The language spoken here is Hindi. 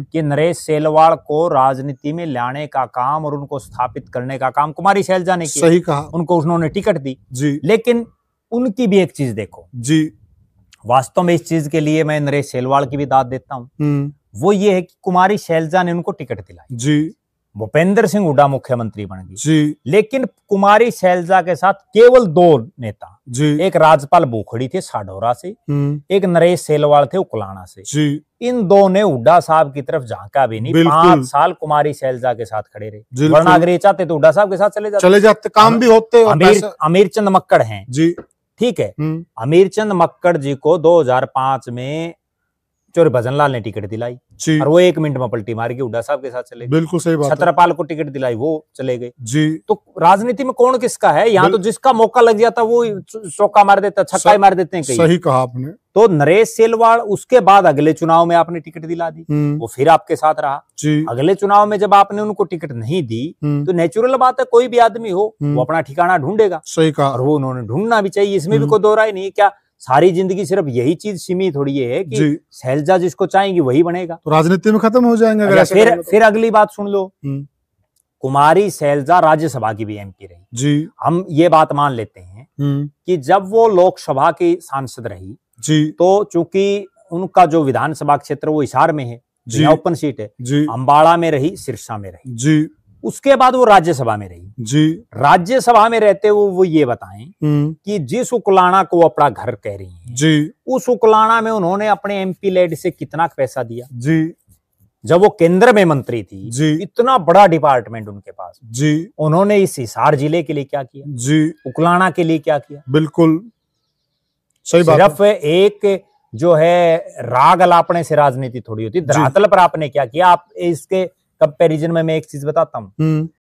कि नरेश सेलवाड़ को राजनीति में लाने का काम और उनको स्थापित करने का काम कुमारी शैलजा ने किया। सही कहा। उनको उन्होंने टिकट दी जी। लेकिन उनकी भी एक चीज देखो जी, वास्तव में इस चीज के लिए मैं नरेश सेलवाड़ की भी दाद देता हूं। वो ये है कि कुमारी शैलजा ने उनको टिकट दिलाई जी। भूपेंद्र सिंह हुड्डा मुख्यमंत्री बन गई जी। लेकिन कुमारी शैलजा के साथ केवल 2 नेता जी। एक राजपाल भूखड़ी थे साढौरा से, एक नरेश सेलवाड़ थे उकलाना से। जी। इन 2 ने हुड्डा साहब की तरफ झांका भी नहीं। 5 साल कुमारी शैलजा के साथ खड़े रहे। वरना अगर ये चाहते तो हुड्डा साहब के साथ चले जाते काम भी होते। अमीर चंद मक्कड़ हैं जी, ठीक है। अमीर चंद मक्कड़ जी को 2005 में चौरी भजनलाल ने टिकट दिलाई और वो 1 मिनट में पलटी मार के हुड्डा साहब के साथ चले गए। बिल्कुल सही बात। छत्रपाल को टिकट दिलाई, वो चले गए जी। तो राजनीति में कौन किसका है? यहाँ तो जिसका मौका लग जाता वो चौका मार देता, छक्का मार देते हैं कई। सही कहा आपने। तो नरेश सेलवाड़ उसके बाद अगले चुनाव में आपने टिकट दिला दी, वो फिर आपके साथ रहा जी। अगले चुनाव में जब आपने उनको टिकट नहीं दी तो नेचुरल बात है कोई भी आदमी हो वो अपना ठिकाना ढूंढेगा। सही कहा। और वो उन्होंने ढूंढना भी चाहिए, इसमें भी कोई दो राय नहीं है। क्या सारी जिंदगी सिर्फ यही चीज सीमित थोड़ी है कि शैलजा जिसको चाहेंगी वही बनेगा? तो राजनीति में खत्म हो जाएंगे अगर फिर अगली बात सुन लो, कुमारी शैलजा राज्यसभा की भी एमपी रही जी। हम ये बात मान लेते हैं कि जब वो लोकसभा की सांसद रही जी तो चूंकि उनका जो विधानसभा क्षेत्र वो हिसार में है जी, ओपन सीट है जी, अम्बाड़ा में रही, सिरसा में रही जी। उसके बाद वो राज्यसभा में रही जी। राज्यसभा में रहते हुए वो ये बताएं कि जिस उकलाना को अपना घर कह रही हैं जी, उस उकलाना में उन्होंने अपने एमपी लेड से कितना पैसा दिया जी। जब वो केंद्र में मंत्री थी जी, इतना बड़ा डिपार्टमेंट उनके पास जी, उन्होंने इस हिसार जिले के लिए क्या किया जी, उकलाना के लिए क्या किया? बिल्कुल सही बात। सिर्फ एक जो है राग अलापने से राजनीति थोड़ी होती, धरातल पर आपने क्या किया? आप इसके कंपैरिजन में मैं एक चीज बताता हूँ।